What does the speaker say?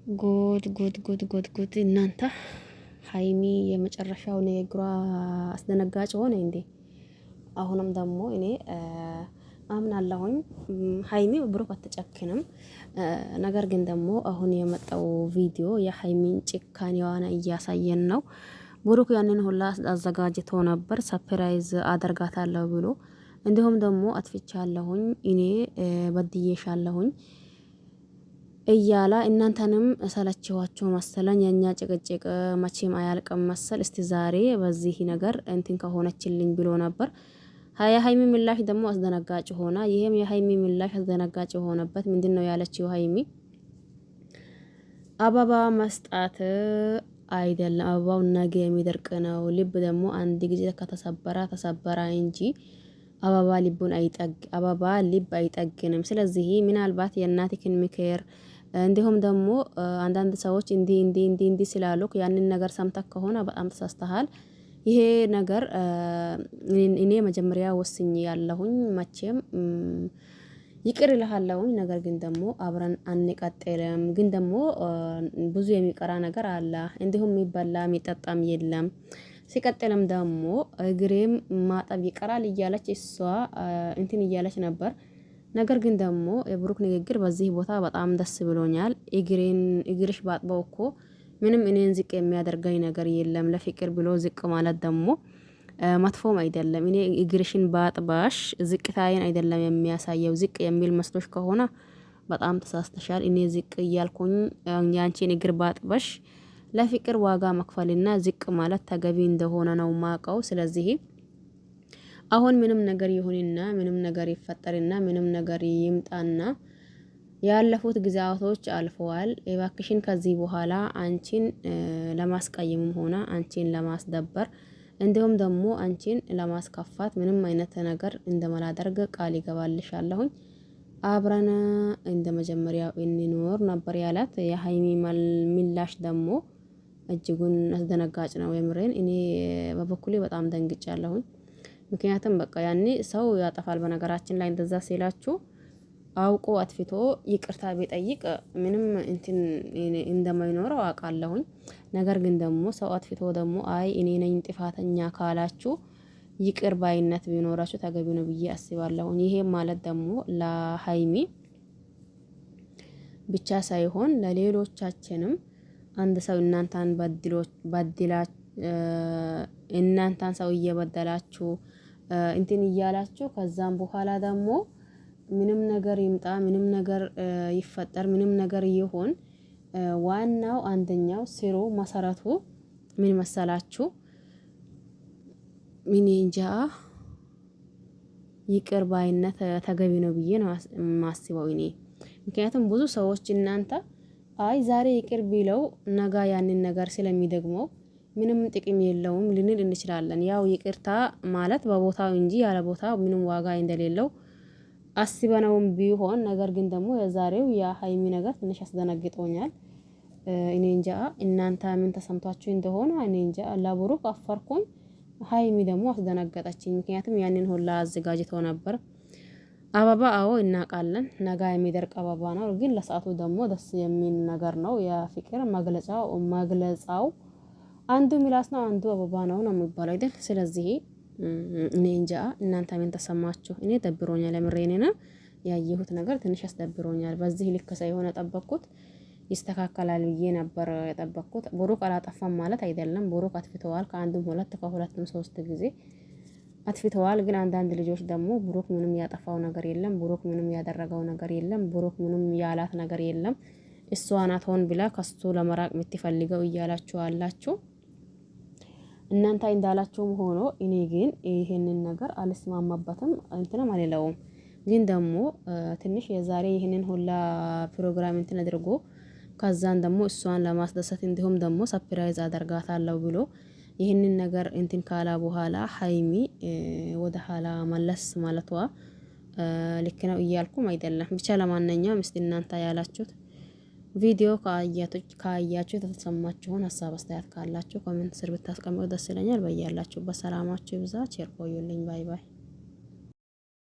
ጉድ ጉድ ጉድ ጉድ ጉድ! እናንተ ሀይሚ የመጨረሻው ንግግሯ አስደነጋጭ ሆነ እንዴ! አሁንም ደግሞ እኔ አምናለሁኝ ሀይሚ ብሩክ አትጨክንም። ነገር ግን ደግሞ አሁን የመጣው ቪዲዮ የሀይሚን ጭካኔዋን እያሳየን ነው። ብሩክ ያንን ሁላ አዘጋጅቶ ነበር ሰፕራይዝ አደርጋታለሁ ብሎ እንዲሁም ደግሞ አጥፍቻለሁኝ እኔ በድዬሻለሁኝ እያላ እናንተንም ሰለችኋችሁ መሰለኝ። የኛ ጭቅጭቅ መቼም አያልቅም መሰል። እስቲ ዛሬ በዚህ ነገር እንትን ከሆነችልኝ ብሎ ነበር። የሀይሚ ምላሽ ደግሞ አስደነጋጭ ሆና። ይሄም የሀይሚ ምላሽ አስደነጋጭ የሆነበት ምንድነው ያለችው ሀይሚ? አበባ መስጣት አይደለም፣ አበባው ነገ የሚደርቅ ነው። ልብ ደግሞ አንድ ጊዜ ከተሰበራ ተሰበራ እንጂ አበባ ልብ አይጠግንም። ስለዚህ ምናልባት የእናትክን ምክር እንዲሁም ደግሞ አንዳንድ ሰዎች እንዲ ስላሉ ያንን ነገር ሰምተህ ከሆነ በጣም ተሳስተሃል። ይሄ ነገር እኔ መጀመሪያ ወስኜ ያለሁኝ መቼም ይቅር እልሃለሁኝ። ነገር ግን ደግሞ አብረን አንቀጥልም። ግን ደግሞ ብዙ የሚቀራ ነገር አለ። እንዲሁም የሚበላ የሚጠጣም የለም። ሲቀጥልም ደግሞ እግሬም ማጠብ ይቀራል እያለች እሷ እንትን እያለች ነበር። ነገር ግን ደግሞ የብሩክ ንግግር በዚህ ቦታ በጣም ደስ ብሎኛል። እግርሽ ባጥበው እኮ ምንም እኔን ዝቅ የሚያደርገኝ ነገር የለም። ለፍቅር ብሎ ዝቅ ማለት ደግሞ መጥፎም አይደለም። እኔ እግርሽን ባጥባሽ ዝቅታዬን አይደለም የሚያሳየው። ዝቅ የሚል መስሎሽ ከሆነ በጣም ተሳስተሻል። እኔ ዝቅ እያልኩኝ ያንቺን እግር ባጥባሽ ለፍቅር ዋጋ መክፈልና ዝቅ ማለት ተገቢ እንደሆነ ነው ማቀው። ስለዚህ አሁን ምንም ነገር ይሁንና ምንም ነገር ይፈጠርና ምንም ነገር ይምጣና ያለፉት ጊዜያቶች አልፈዋል። እባክሽን ከዚህ በኋላ አንቺን ለማስቀየምም ሆነ አንቺን ለማስደበር እንዲሁም ደግሞ አንቺን ለማስከፋት ምንም አይነት ነገር እንደማላደርግ ቃል ይገባልሻለሁኝ። አብረን እንደ መጀመሪያው እንኖር ነበር ያላት። የሀይሚ ምላሽ ደግሞ እጅጉን አስደነጋጭ ነው። የምሬን እኔ በበኩሌ በጣም ደንግጫለሁኝ። ምክንያቱም በቃ ያኔ ሰው ያጠፋል። በነገራችን ላይ እንደዛ ሲላችሁ አውቆ አጥፍቶ ይቅርታ ቢጠይቅ ምንም እንትን እንደማይኖረው አውቃለሁኝ። ነገር ግን ደግሞ ሰው አጥፍቶ ደግሞ አይ እኔ ነኝ ጥፋተኛ ካላችሁ ይቅር ባይነት ቢኖራችሁ ተገቢ ነው ብዬ አስባለሁኝ። ይሄ ማለት ደግሞ ለሀይሚ ብቻ ሳይሆን ለሌሎቻችንም አንድ ሰው እናንተን ሰው እየበደላችሁ እንትን እያላችሁ ከዛም በኋላ ደግሞ ምንም ነገር ይምጣ ምንም ነገር ይፈጠር ምንም ነገር ይሆን ዋናው አንደኛው ስሩ መሰረቱ ምን መሰላችሁ? ምን እንጃ ይቅር ባይነት ተገቢ ነው ብዬ ነው ማስበው እኔ። ምክንያቱም ብዙ ሰዎች እናንተ አይ ዛሬ ይቅር ቢለው ነገ ያንን ነገር ስለሚደግመው ምንም ጥቅም የለውም ልንል እንችላለን። ያው ይቅርታ ማለት በቦታው እንጂ ያለ ቦታው ምንም ዋጋ እንደሌለው አስበነውም ቢሆን ነገር ግን ደግሞ የዛሬው የሀይሚ ነገር ትንሽ አስደነግጦኛል። እኔ እንጃ እናንተ ምን ተሰምቷችሁ እንደሆነ እኔ እንጃ። ለብሩክ አፈርኩኝ፣ ሀይሚ ደግሞ አስደነገጠችኝ። ምክንያቱም ያንን ሁላ አዘጋጅተው ነበር። አበባ አዎ እናውቃለን፣ ነገ የሚደርቅ አበባ ነው። ግን ለሰዓቱ ደግሞ ደስ የሚል ነገር ነው። የፍቅር መግለጫው አንዱ ሚላስ ነው፣ አንዱ አበባ ነው የሚባለው አይደል? ስለዚህ እኔ እንጃ እናንተ ምን ተሰማችሁ? እኔ ደብሮኛል። ለምሬኔና ያየሁት ነገር ትንሽ ያስደብሮኛል። በዚህ ልክ ሳይሆን የጠበቅኩት ይስተካከላል ብዬ ነበር የጠበቅኩት። ብሩክ አላጠፋም ማለት አይደለም። ብሩክ አጥፍተዋል፣ ከአንድም ሁለት ከሁለትም ሶስት ጊዜ አጥፍተዋል። ግን አንዳንድ ልጆች ደግሞ ብሩክ ምንም ያጠፋው ነገር የለም፣ ብሩክ ምንም ያደረገው ነገር የለም፣ ብሩክ ምንም ያላት ነገር የለም፣ እሷ ናት ሆን ብላ ከሱ ለመራቅ የምትፈልገው እያላችሁ አላችሁ። እናንተ እንዳላችሁም ሆኖ እኔ ግን ይሄንን ነገር አልስማማበትም፣ እንትንም አልለውም። ግን ደግሞ ትንሽ የዛሬ ይሄንን ሁላ ፕሮግራም እንትን አድርጎ ከዛን ደግሞ እሷን ለማስደሰት እንዲሁም ደግሞ ሰፕራይዝ አደርጋታለሁ ብሎ ይህንን ነገር እንትን ካላ በኋላ ሀይሚ ወደ ኋላ መለስ ማለቷ ልክ ነው እያልኩም አይደለም። ብቻ ለማንኛውም እስቲ እናንተ ያላችሁት ቪዲዮ ካያችሁ የተሰማችሁን ሀሳብ አስተያየት ካላችሁ ኮሜንት ስር ብታስቀምጡ ደስ ይለኛል። በያላችሁበት ሰላማችሁ ይብዛ። ቸር ቆዩልኝ። ባይ ባይ።